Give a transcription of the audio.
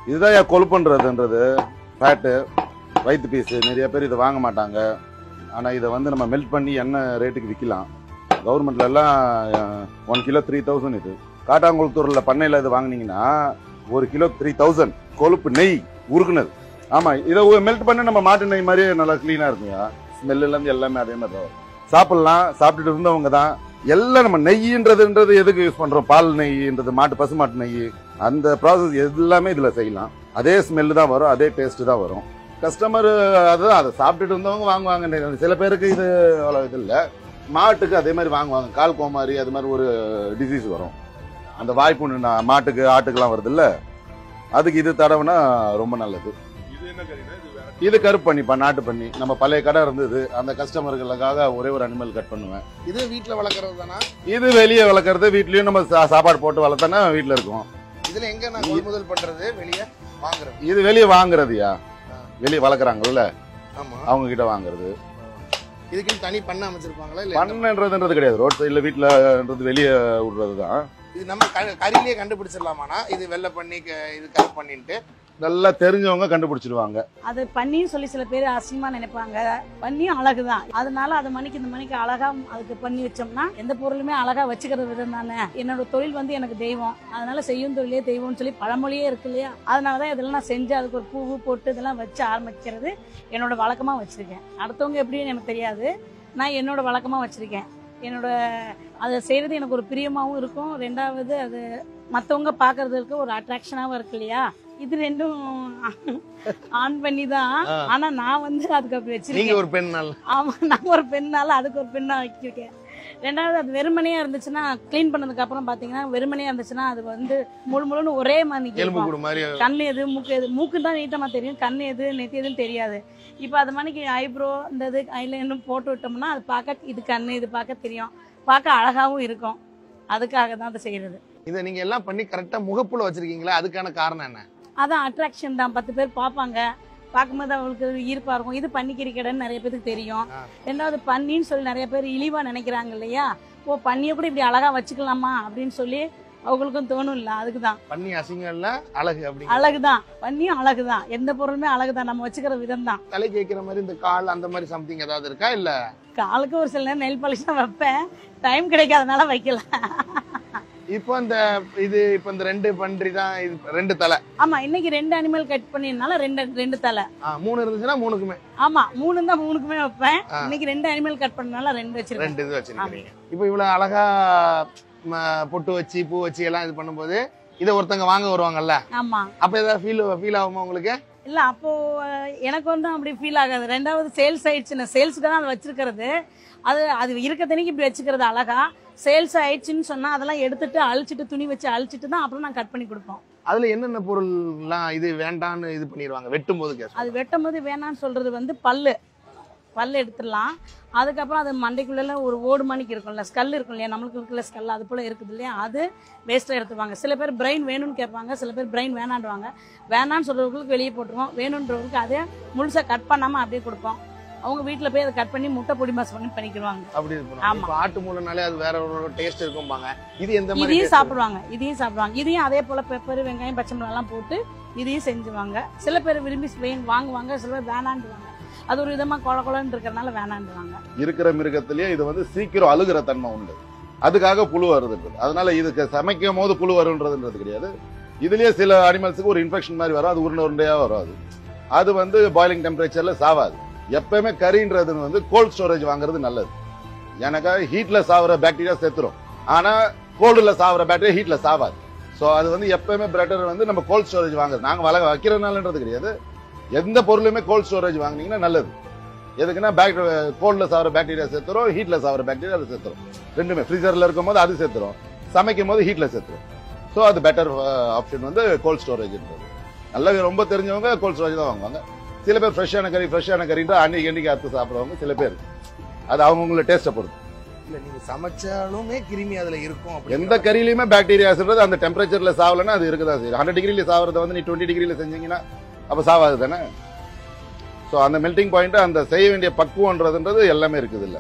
இதுதான் கொழுப்புன்றதுன்றது ஃபேட்டு வயிற்று பீஸு. நிறைய பேர் இதை வாங்க மாட்டாங்க. ஆனால் இதை வந்து நம்ம மெல்ட் பண்ணி என்ன ரேட்டுக்கு விற்கலாம். கவர்மெண்ட்ல எல்லாம் 1 கிலோ 3000 இது. காட்டாங்குளத்தூர்ல பண்ணையில் இது வாங்கினீங்கன்னா 1 கிலோ 3000 கொழுப்பு நெய் உருக்குனது. ஆமா, இதை மெல்ட் பண்ணி நம்ம மாட்டு நெய் மாதிரியே நல்லா கிளீனா இருக்குங்க. ஸ்மெல்ல இருந்து எல்லாமே அதே மாதிரி தான் சாப்பிடலாம். சாப்பிட்டுட்டு இருந்தவங்க தான் எல்லாம் நம்ம நெய்ன்றது எதுக்கு யூஸ் பண்றோம்? பால் நெய்ன்றது, பசு மாட்டு நெய், அந்த ப்ராசஸ் எல்லாமே இதுல செய்யலாம். அதே ஸ்மெல் தான் வரும், அதே டேஸ்ட் தான் வரும். கஸ்டமர் அதுதான் அதை சாப்பிட்டுட்டு இருந்தவங்க வாங்குவாங்க. சில பேருக்கு இது அவ்வளவு இது இல்லை. மாட்டுக்கு அதே மாதிரி வாங்குவாங்க. கால் கோமாரி அது மாதிரி ஒரு டிசீஸ் வரும். அந்த வாய்ப்புண்ணு மாட்டுக்கு ஆட்டுக்கெல்லாம் வருது இல்ல, அதுக்கு இது தடவுனா ரொம்ப நல்லது. இது கருப்பு பண்ணிப்பா, நாட்டு பண்ணி. நம்ம பழைய கடை இருந்தது, அந்த கஸ்டமர்களுக்காக ஒரே ஒரு அனிமல் கட் பண்ணுவேன். இது வீட்டுல வளர்க்கறது தானா? இது வெளியே வளர்க்கறது. வீட்லயும் நம்ம சாப்பாடு போட்டு வளர்த்தோன்னா வீட்டுல இருக்கும். இதுல எங்க நான் கொள்முதல் பண்றது? வெளியே வாங்குறது? இது வெளியே வாங்குறதுயா, வெளியே வளர்க்குறாங்கல்ல, ஆமா, அவங்க கிட்ட வாங்குறது. இதுக்கு தனி பண்ண அமைச்சிருப்பாங்களா? இல்ல பண்ணன்றது கிடையாது. ரோட் சைட்ல வீட்டுலன்றது வெளியே விடுறதுதான். இது நம்ம கறியிலேயே கண்டுபிடிச்சிடலாமாண்ணா? இது வெள்ளை பண்ணி இது கருப்பு பண்ணிட்டு நல்லா தெரிஞ்சவங்க கண்டுபிடிச்சிருவாங்க. அது பண்ணின்னு சொல்லி சில பேர் அசிங்கமா நினைப்பாங்க. பண்ணியும் அழகுதான். அதனால அது மணிக்கு இந்த மணிக்கு அழகா அதுக்கு பண்ணி வச்சோம்னா எந்த பொருளுமே அழகா வச்சுக்கிற விதம் தானே. என்னோட தொழில் வந்து எனக்கு தெய்வம், அதனால செய்யும் தொழிலே தெய்வம்னு சொல்லி பழமொழியே இருக்கு இல்லையா? அதனாலதான் இதெல்லாம் நான் செஞ்சு அதுக்கு ஒரு பூ போட்டு இதெல்லாம் வச்சு ஆரம்பிக்கிறது என்னோட வழக்கமா வச்சிருக்கேன். அடுத்தவங்க எப்படின்னு எனக்கு தெரியாது, நான் என்னோட வழக்கமா வச்சிருக்கேன். என்னோட அதை செய்யறது எனக்கு ஒரு பிரியமாவும் இருக்கும். ரெண்டாவது அது மற்றவங்க பாக்குறதுக்கு ஒரு அட்ராக்ஷனாவும் இருக்கு இல்லையா? இது ரெண்டும் ஆன் பண்ணி தான். ஆனா நான் வந்து அதுக்கு அப்படி வச்சிருக்கேன். ஒரு பெண்ணால, ஆமா, நான் ஒரு பெண்ணால அதுக்கு ஒரு பெண்ணா வச்சிருக்கேன். ரெண்டாவது அது வெறுமனையா இருந்துச்சுன்னா, கிளீன் பண்ணதுக்கு அப்புறம் பாத்தீங்கன்னா வெறுமனையா இருந்துச்சுன்னா அது வந்து முழுன்னு ஒரே மாதிரி கண்ணு எது மூக்கு எது, மூக்கு தான் நீட்டமா தெரியும், கண்ணு எது நெத்தி எதுன்னு தெரியாது. இப்ப அது மணிக்கு ஐப்ரோ இந்த இது ஐலைனும் போட்டு விட்டோம்னா அது பார்க்க இது கண்ணு இது பார்க்க தெரியும், பார்க்க அழகாவும் இருக்கும். அதுக்காக தான் அதை செய்யறது. இதை நீங்க எல்லாம் பண்ணி கரெக்டா முகப்புல வச்சிருக்கீங்களா? அதுக்கான காரணம் என்ன? அதான் அட்ராக்ஷன் தான். 10 பேர் பார்ப்பாங்க, பார்க்கும்போது அவங்களுக்கு ஈர்ப்பா இருக்கும். இது பன்னிக்கறிக்கடைன்னு நிறைய பேருக்கு தெரியும். ரெண்டாவது பன்னின்னு சொல்லி நிறைய பேர் இழிவா நினைக்கிறாங்க இல்லையா? ஓ, பன்னியை கூட இப்படி அழகா வச்சுக்கலாமா அப்படின்னு சொல்லி அவங்களுக்கும் தோணும் இல்ல. அதுக்குதான் பன்னி அசிங்கம் இல்ல, அழகு. அப்படி அழகுதான், பன்னியும் அழகுதான். எந்த பொருளுமே அழகுதான், நம்ம வச்சுக்கிற விதம் தான். தலை கேட்கிற மாதிரி இந்த கால் அந்த மாதிரி சம்திங் ஏதாவது இருக்கா? இல்ல காலுக்கு ஒரு சில நேரம் நெல் பாலிஷ் தான் வைப்பேன், டைம் கிடைக்காதனால வைக்கல. இப்போ இந்த இது இப்ப இந்த 2 பன்றி தான், இது 2 தலை. ஆமா, இன்னைக்கு 2 அனிமல் கட் பண்ணினால 2 தலை. 3 இருந்துச்சுன்னா 3க்குமே. ஆமா, 3 தான் 3க்குமே வைப்பேன். இன்னைக்கு 2 அனிமல் கட் பண்ணனால 2 வச்சிருக்கேன். 2 இது வச்சிருக்கீங்க. இப்போ இவ்வளவு அழகா பொட்டு வச்சு பூ வச்சு எல்லாம் இது பண்ணும்போது இதை ஒருத்தங்க வாங்க வருவாங்கல்ல? ஆமா. அப்ப ஏதாவது ஃபீல் ஆகுமா உங்களுக்கு? இல்ல, அப்போ எனக்கு வந்து அப்படி ஃபீல் ஆகாது. ரெண்டாவது சேல்ஸ் ஆயிடுச்சுன்னா, சேல்ஸுக்கு தான் அது வச்சிருக்கிறது. அது இருக்கத்தனைக்கு இப்படி வச்சுக்கிறது அழகா. சேல்ஸ் ஆயிடுச்சுன்னு சொன்னா அதெல்லாம் எடுத்துட்டு அழிச்சிட்டு துணி வச்சு அழிச்சிட்டு தான் அப்புறம் நான் கட் பண்ணி கொடுப்போம். அதுல என்னென்ன பொருள்லாம் இது வேண்டான்னு இது பண்ணிடுவாங்க வெட்டும் போது? அது வெட்டும் போது வேணான்னு சொல்றது வந்து பல்லு எடுத்துடலாம். அதுக்கப்புறம் அது மண்டைக்குள்ள ஒரு ஓடு மணிக்கு இருக்கும்ல, ஸ்கல் இருக்கும் இல்லையா, நம்மளுக்கு இருக்குல்ல ஸ்கல், அது போல இருக்குது இல்லையா, அது வேஸ்ட்டாக எடுத்துவாங்க. சில பேர் பிரெயின் வேணும்னு கேட்பாங்க, சில பேர் பிரெயின் வேணாண்டுவாங்க. வேணான்னு சொல்றவங்களுக்கு வெளியே போட்டுருவோம், வேணுன்றவங்களுக்கு அதே முழுசா கட் பண்ணாம அப்படியே கொடுப்போம். அவங்க வீட்டுல போய் அதை கட் பண்ணி முட்டை பொடி மாஸ் பண்ணிக்குவாங்க. அப்படி இருக்கும். ஆமா, ஆட்டு மூலனாலே அது வேற ஒரு டேஸ்ட் இருக்கும்பாங்க. இது எந்த மாதிரி? இதையும் சாப்பிடுவாங்க. இதையும் அதே போல பெப்பர் வெங்காயம் பச்சை மிளகாய் எல்லாம் போட்டு இதையும் செஞ்சுவாங்க. சில பேர் விரும்பி வாங்குவாங்க, சில பேர் வேணாண்டுவாங்க. அது ஒரு விதமா கொலன்னு இருக்கிறதுனால வேணாண்டுவாங்க. இருக்கிற மிருகத்திலேயே இது வந்து சீக்கிரம் அழுகிற தன்மை உண்டு, அதுக்காக புழு வருது. அதனால இதுக்கு சமைக்கும் போது புழு வருன்றது கிடையாது. இதுலயே சில அனிமல்ஸுக்கு ஒரு இன்ஃபெக்ஷன் மாதிரி வரும், அது உருண்டையா வராது. அது வந்து பாயிலிங் டெம்பரேச்சர்ல சாவாது. எப்பவுமே கறின்றது வந்து கோல்ட் ஸ்டோரேஜ் வாங்குறது நல்லது. எனக்கு ஹீட்ல சாவற பாக்டீரியா செத்துரும், ஆனா கோல்டுல சாவற பாக்டீரியா ஹீட்ல சாவாது. சோ அது வந்து எப்பவுமே பெட்டர் வந்து நம்ம கோல்ட் ஸ்டோரேஜ் வாங்குறது. நாங்க வைக்கிறதுனாலன்றது கிடையாது, எந்த பொருளுமே கோல்ட் ஸ்டோரேஜ் வாங்கினீங்கன்னா நல்லது. எதுக்குன்னா கோல்ட்ல சாவற பாக்டீரியா செத்துரும், ஹீட்ல சாவற பாக்டீரியா அது செத்துரும். ரெண்டுமே ஃப்ரீசர்ல இருக்கும் போது அது செத்துரும், சமைக்கும் போது ஹீட்ல செத்துரும். ஸோ அது பெட்டர் ஆப்ஷன் வந்து கோல்ட் ஸ்டோரேஜ்ன்றது. நல்லா ரொம்ப தெரிஞ்சவங்க கோல்ட் ஸ்டோரேஜ் தான் வாங்குவாங்க. சில பேர் ஃப்ரெஷ்ஷான கறின்ற அன்னைக்கு அறுத்து சாப்பிடுவாங்க. சில பேர் அது அவங்களோட டேஸ்ட்டை பொறுத்து. இல்ல, நீங்க சமைச்சாலுமே கிருமி அதுல இருக்கும். எந்த கறியிலுமே பாக்டீரியாஸ்ன்றது அந்த டெம்பரேச்சர்ல சாவலன்னா அது இருக்குதா செய்யும். 100 டிகிரில சாவறத வந்து நீ 20 டிகிரில செஞ்சீங்கன்னா அப்ப சாவாது தானே. ஸோ அந்த மெல்டிங் பாயிண்ட், அந்த செய்ய வேண்டிய பக்குவம்ன்றதுன்றது எல்லாமே இருக்குது இல்ல.